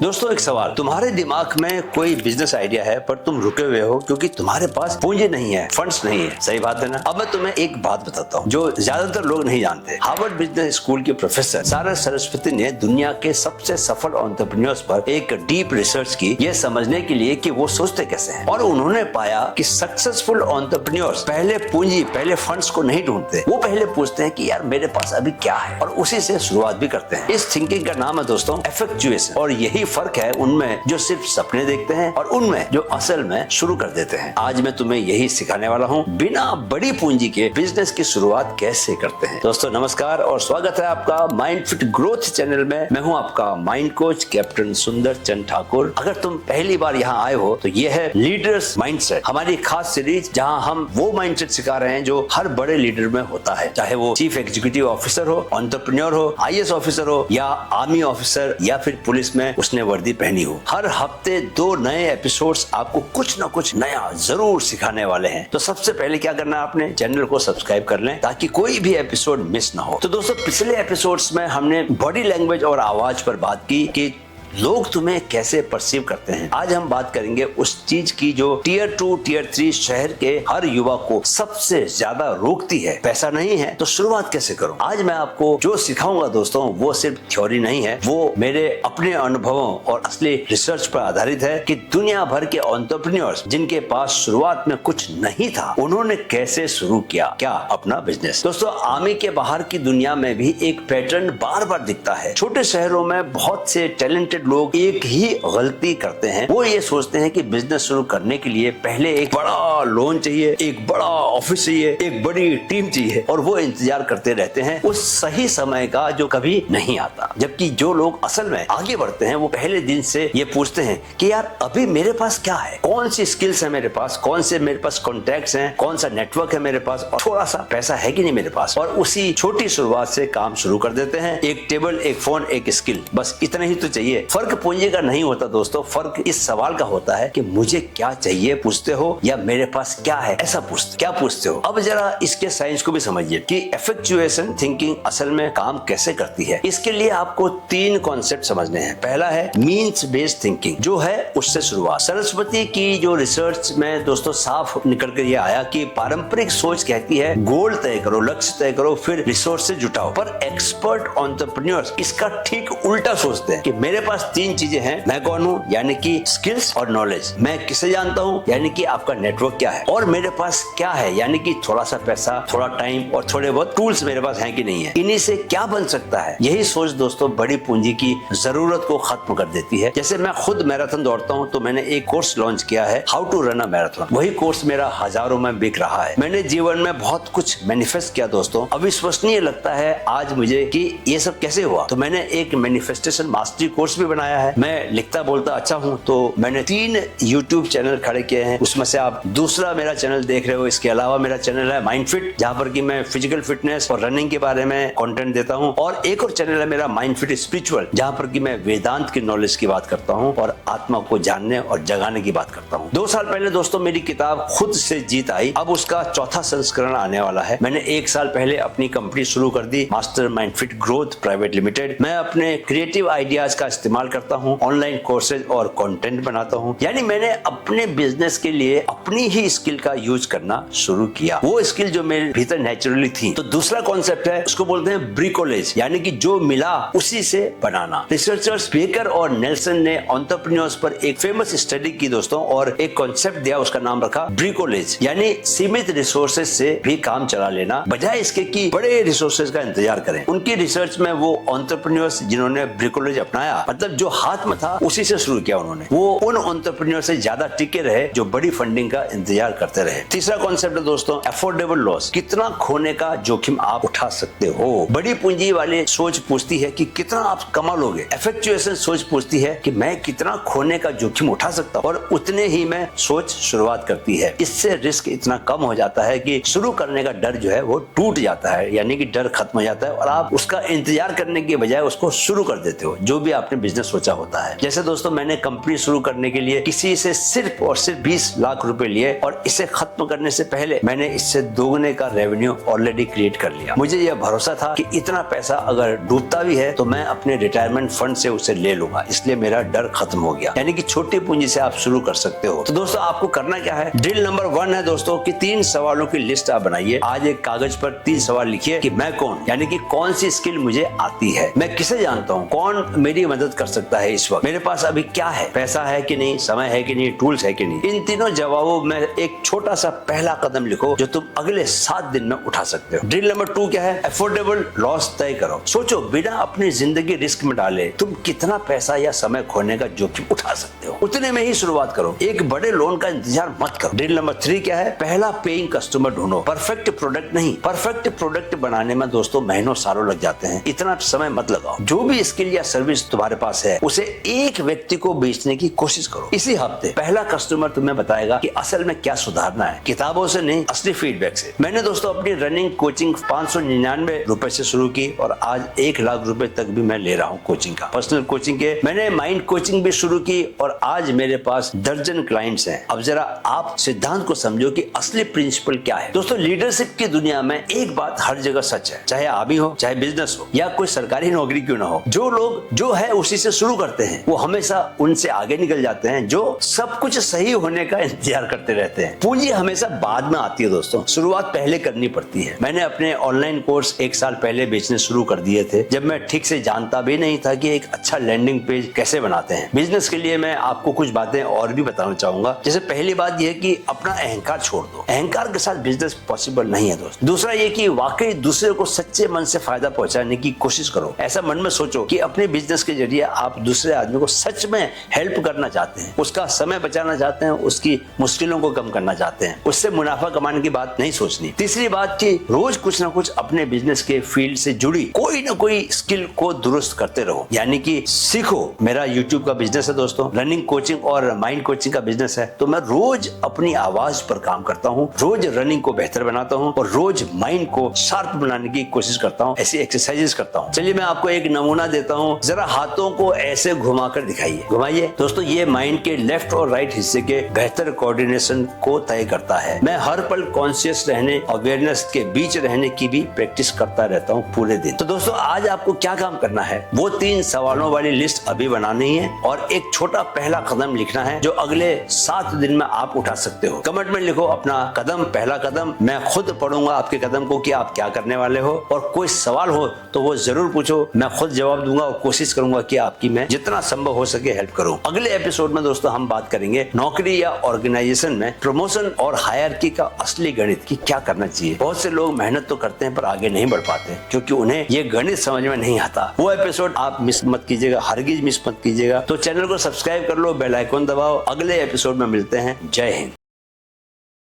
दोस्तों एक सवाल, तुम्हारे दिमाग में कोई बिजनेस आइडिया है पर तुम रुके हुए हो क्योंकि तुम्हारे पास पूंजी नहीं है, फंड्स नहीं है। सही बात है ना। अब मैं तुम्हें एक बात बताता हूँ जो ज्यादातर लोग नहीं जानते। हार्वर्ड बिजनेस स्कूल के प्रोफेसर सारा सरस्वती ने दुनिया के सबसे सफल एंटरप्रेन्योर्स पर एक डीप रिसर्च की, ये समझने के लिए कि वो सोचते कैसे हैं। और उन्होंने पाया कि सक्सेसफुल एंटरप्रेन्योर्स पहले पूंजी, पहले फंड्स को नहीं ढूंढते। वो पहले पूछते हैं कि यार मेरे पास अभी क्या है, और उसी से शुरुआत भी करते हैं। इस थिंकिंग का नाम है दोस्तों इफेक्चुएशन। और यही फर्क है उनमें जो सिर्फ सपने देखते हैं और उनमें जो असल में शुरू कर देते हैं। आज मैं तुम्हें यही सिखाने वाला हूँ, बिना बड़ी पूंजी के बिजनेस की शुरुआत कैसे करते हैं। दोस्तों नमस्कार और स्वागत है आपका माइंड फिट ग्रोथ चैनल में। मैं हूँ आपका माइंड कोच कैप्टन सुंदर चंद ठाकुर। अगर तुम पहली बार यहाँ आए हो तो ये है लीडर्स माइंडसेट, हमारी खास सीरीज जहाँ हम वो माइंडसेट सिखा रहे हैं जो हर बड़े लीडर में होता है, चाहे वो चीफ एग्जीक्यूटिव ऑफिसर हो, एंटरप्रेन्योर हो, आईएएस ऑफिसर हो या आर्मी ऑफिसर या फिर पुलिस में उसने वर्दी पहनी हो। हर हफ्ते 2 नए एपिसोड्स आपको कुछ ना कुछ नया जरूर सिखाने वाले हैं। तो सबसे पहले क्या करना है, अपने चैनल को सब्सक्राइब कर लें ताकि कोई भी एपिसोड मिस ना हो। तो दोस्तों पिछले एपिसोड्स में हमने बॉडी लैंग्वेज और आवाज पर बात की कि लोग तुम्हें कैसे परसीव करते हैं। आज हम बात करेंगे उस चीज की जो टियर 2, टियर 3 शहर के हर युवा को सबसे ज्यादा रोकती है। पैसा नहीं है तो शुरुआत कैसे करूं। आज मैं आपको जो सिखाऊंगा दोस्तों वो सिर्फ थ्योरी नहीं है, वो मेरे अपने अनुभवों और असली रिसर्च पर आधारित है कि दुनिया भर के एंटरप्रेन्योर्स जिनके पास शुरुआत में कुछ नहीं था, उन्होंने कैसे शुरू किया क्या अपना बिजनेस। दोस्तों आर्मी के बाहर की दुनिया में भी एक पैटर्न बार बार दिखता है। छोटे शहरों में बहुत से टैलेंटेड लोग एक ही गलती करते हैं। वो ये सोचते हैं कि बिजनेस शुरू करने के लिए पहले एक बड़ा लोन चाहिए, एक बड़ा ऑफिस चाहिए, एक बड़ी टीम चाहिए, और वो इंतजार करते रहते हैं उस सही समय का जो कभी नहीं आता। जबकि जो लोग असल में आगे बढ़ते हैं वो पहले दिन से ये पूछते हैं कि यार अभी मेरे पास क्या है, कौन सी स्किल्स है मेरे पास, कौन से मेरे पास कॉन्टैक्ट्स हैं, कौन सा नेटवर्क है मेरे पास, और थोड़ा सा पैसा है कि नहीं मेरे पास। और उसी छोटी शुरुआत से काम शुरू कर देते हैं। एक टेबल, एक फोन, एक स्किल, बस इतना ही तो चाहिए। फर्क पूंजी का नहीं होता दोस्तों, फर्क इस सवाल का होता है कि मुझे क्या चाहिए पूछते हो या मेरे पास क्या है ऐसा पूछते, क्या पूछते हो। अब जरा इसके साइंस को भी समझिए कि इफेक्चुएशन थिंकिंग असल में काम कैसे करती है। इसके लिए आपको 3 कॉन्सेप्ट समझने हैं। पहला है मीन्स बेस्ड थिंकिंग, जो है उससे शुरुआत। सरस्वती की जो रिसर्च में दोस्तों साफ निकल कर ये आया कि पारंपरिक सोच कहती है गोल तय करो, लक्ष्य तय करो, फिर रिसोर्सेज जुटाओ। पर एक्सपर्ट एंटरप्रेन्योर्स इसका ठीक उल्टा सोचते हैं कि मेरे पास 3 चीजें हैं, मैं कौन हूँ यानी कि स्किल्स और नॉलेज, मैं किसे जानता हूँ यानी कि आपका नेटवर्क क्या है, और मेरे पास क्या है यानी कि थोड़ा सा पैसा, थोड़ा टाइम और थोड़े बहुत टूल्स मेरे पास हैं कि नहीं है। इन्हीं से क्या बन सकता है। यही सोच दोस्तों बड़ी पूंजी की जरूरत को खत्म कर देती है। जैसे मैं खुद मैराथन दौड़ता हूँ तो मैंने एक कोर्स लॉन्च किया है, how to run a marathon. वही कोर्स मेरा हजारों में बिक रहा है। मैंने जीवन में बहुत कुछ मैनिफेस्ट किया दोस्तों। अविश्वसनीय लगता है आज मुझे कि ये सब कैसे हुआ। तो मैंने एक मैनिफेस्टेशन मास्टरी कोर्स भी बनाया है। मैं लिखता बोलता अच्छा हूँ तो मैंने 3 YouTube चैनल खड़े किए हैं। उसमें से आप दूसरा मेरा चैनल देख रहे हो। इसके अलावा मेरा चैनल है माइंड फिट, जहाँ पर कि मैं फिजिकल फिटनेस और रनिंग के बारे में कंटेंट देता हूँ। और एक और चैनल है मेरा माइंड फिट स्पिरिचुअल, जहाँ पर कि मैं वेदांत की नॉलेज की बात करता हूँ और आत्मा को जानने और जगाने की बात करता हूँ। 2 साल पहले दोस्तों मेरी किताब खुद से जीत आई। अब उसका 4था संस्करण आने वाला है। मैंने 1 साल पहले अपनी कंपनी शुरू कर दी, mastermind fit growth private limited. मैं अपने क्रिएटिव आइडियाज का इस्तेमाल करता हूँ, ऑनलाइन कोर्सेज और कंटेंट बनाता हूँ। यानी मैंने अपने बिजनेस के लिए अपनी ही स्किल का यूज करना शुरू किया, वो स्किल जो मेरे भीतर नेचुरली थी। तो दूसरा कॉन्सेप्ट है, उसको बोलते हैं ब्रिकोलेज, यानी कि जो मिला उसी से बनाना। रिसर्चर्स बेकर और नेल्सन ने एंटरप्रेन्योर्स पर एक फेमस स्टडी की दोस्तों, और एक कॉन्सेप्ट दिया, उसका नाम रखा ब्रिकोलेज, यानी सीमित रिसोर्सेज से भी काम चला लेना बजाय इसके कि बड़े रिसोर्सेज का इंतजार करें। उनकी रिसर्च में वो एंटरप्रेन्योर्स जिन्होंने ब्रिकोलेज अपनाया, मतलब जो हाथ में था उसी से शुरू किया उन्होंने, वो उन एंटरप्रेन्योर से ज्यादा टिके रहे जो बड़ी फंडिंग का इंतजार करते रहे। तीसरा कॉन्सेप्ट है दोस्तों अफोर्डेबल लॉस, कितना खोने का जोखिम आप उठा सकते हो। बड़ी पूंजी वाले सोच पूछती है कि कितना आप कमा लोगे। इफेक्चुएशन सोच पूछती है कि मैं कितना खोने का जोखिम उठा सकता हूँ, और उतने ही में सोच शुरुआत करती है। इससे रिस्क इतना कम हो जाता है कि शुरू करने का डर जो है वो टूट जाता है, यानी कि डर खत्म हो जाता है और आप उसका इंतजार करने के बजाय उसको शुरू कर देते हो, जो भी आपने बिजनेस सोचा होता है। जैसे दोस्तों मैंने कंपनी शुरू करने के लिए किसी से सिर्फ और सिर्फ 20 लाख रुपए लिए, और इसे खत्म करने से पहले पहले मैंने इससे दोगुने का रेवेन्यू ऑलरेडी क्रिएट कर लिया। मुझे यह भरोसा था कि इतना पैसा अगर डूबता भी है तो मैं अपने रिटायरमेंट फंड से उसे ले लूंगा, इसलिए मेरा डर खत्म हो गया। यानी कि छोटी पूंजी से आप शुरू कर सकते हो। तो दोस्तों आपको करना क्या है, ड्रिल नंबर 1 है दोस्तों कि 3 सवालों की लिस्ट आप बनाइए। आज एक कागज पर 3 सवाल लिखिए कि मैं कौन, यानी कि कौन सी स्किल मुझे आती है, मैं किसे जानता हूँ, कौन मेरी मदद कर सकता है इस वक्त, मेरे पास अभी क्या है, पैसा है कि नहीं, समय है कि नहीं, टूल्स है कि नहीं। इन तीनों जवाबों में एक छोटा सा पहला कदम लिखो जो तुम अगले 7 दिन में उठा सकते हो। ड्रिल नंबर 2 क्या है, अफोर्डेबल लॉस तय करो। सोचो बिना अपनी जिंदगी रिस्क में डाले तुम कितना पैसा या समय खोने का जोखिम उठा सकते हो, उतने में ही शुरुआत करो। एक बड़े लोन का इंतजार मत करो। ड्रिल नंबर 3 क्या है, पहला पेइंग कस्टमर ढूंढो। परफेक्ट प्रोडक्ट नहीं, परफेक्ट प्रोडक्ट बनाने में दोस्तों महीनों सालों लग जाते हैं, इतना समय मत लगाओ। जो भी स्किल या सर्विस तुम्हारे पास है उसे एक व्यक्ति को बेचने की कोशिश करो। इसी हफ्ते पहला कस्टमर तुम्हें बताएगा कि असल में क्या सुधारना है, किताबों से नहीं, असली फीडबैक से। मैंने दोस्तों अपनी रनिंग कोचिंग 599 रुपए से शुरू की और आज 1 लाख रुपए तक भी मैं ले रहा हूँ कोचिंग का, पर्सनल कोचिंग के। मैंने माइंड कोचिंग भी शुरू की और आज मेरे पास दर्जन क्लाइंट्स हैं। अब जरा आप सिद्धांत को समझो कि असली प्रिंसिपल क्या है। दोस्तों लीडरशिप की दुनिया में एक बात हर जगह सच है, चाहे आर्मी हो, चाहे बिजनेस हो या कोई सरकारी नौकरी क्यों ना हो, जो लोग जो है उसी से शुरू करते हैं वो हमेशा उनसे आगे निकल जाते हैं जो सब कुछ सही होने का इंतजार करते रहते हैं। पूंजी हमेशा बाद में आती है दोस्तों, शुरुआत पहले करनी पड़ती है। मैंने अपने ऑनलाइन कोर्स 1 साल पहले बेचने शुरू कर दिए थे जब मैं ठीक से जानता भी नहीं था कि एक अच्छा लैंडिंग पेज कैसे बनाते हैं। बिजनेस के लिए मैं आपको कुछ बातें और भी बताना चाहूंगा। जैसे पहली बात यह कि अपना अहंकार छोड़ दो, अहंकार के साथ बिजनेस पॉसिबल नहीं है दोस्त। दूसरा ये कि वाकई दूसरे को सच्चे मन से फायदा पहुंचाने की कोशिश करो। ऐसा मन में सोचो कि अपने बिजनेस के जरिए आप दूसरे आदमी को सच में हेल्प करना चाहते हैं, उसका समय बचाना चाहते हैं, उसकी मुश्किलों को कम करना चाहते हैं, उससे मुनाफा कमाने की बात नहीं सोचनी। तीसरी बात कि रोज कुछ ना कुछ अपने बिजनेस के फील्ड से जुड़ी कोई ना कोई स्किल को दुरुस्त करते रहो, यानी कि सीखो। मेरा यूट्यूब का बिजनेस है दोस्तों, रनिंग कोचिंग और माइंड कोचिंग का बिजनेस है, तो मैं रोज अपनी आवाज पर काम करता हूँ, रोज रनिंग को बेहतर बनाता हूँ और रोज माइंड को शार्प बनाने की कोशिश करता हूँ, ऐसी एक्सरसाइजेस करता हूँ। चलिए मैं आपको एक नमूना देता हूँ, जरा हाथों को ऐसे घुमाकर दिखाइए, घुमाइए दोस्तों। ये माइंड के लेफ्ट और राइट हिस्से के बेहतर कोऑर्डिनेशन को तय करता है। मैं हर पल कॉन्शियस रहने, अवेयरनेस के बीच रहने की भी प्रैक्टिस करता रहता हूँ पूरे दिन। तो दोस्तों आज आपको क्या काम करना है, वो 3 सवालों वाली लिस्ट अभी बनानी है और एक छोटा पहला कदम लिखना है जो अगले 7 दिन में आप उठा सकते हो। कमेंट में लिखो अपना कदम, पहला कदम। मैं खुद पढ़ूंगा आपके कदम को कि आप क्या करने वाले हो, और कोई सवाल हो तो वो जरूर पूछो, मैं खुद जवाब दूंगा और कोशिश करूंगा कि आपकी मैं जितना संभव हो सके हेल्प करूं। अगले एपिसोड में दोस्तों हम बात करेंगे नौकरी या ऑर्गेनाइजेशन में प्रमोशन और हायरार्की का असली गणित की क्या करना चाहिए। बहुत से लोग मेहनत तो करते हैं पर आगे नहीं बढ़ पाते क्योंकि उन्हें ये गणित समझ में नहीं आता। वो एपिसोड आप मिस मत कीजिएगा, हरगिज मिस मत कीजिएगा। तो चैनल को सब्सक्राइब कर लो, बेल आइकन दबाओ। अगले एपिसोड में मिलते हैं। जय हिंद।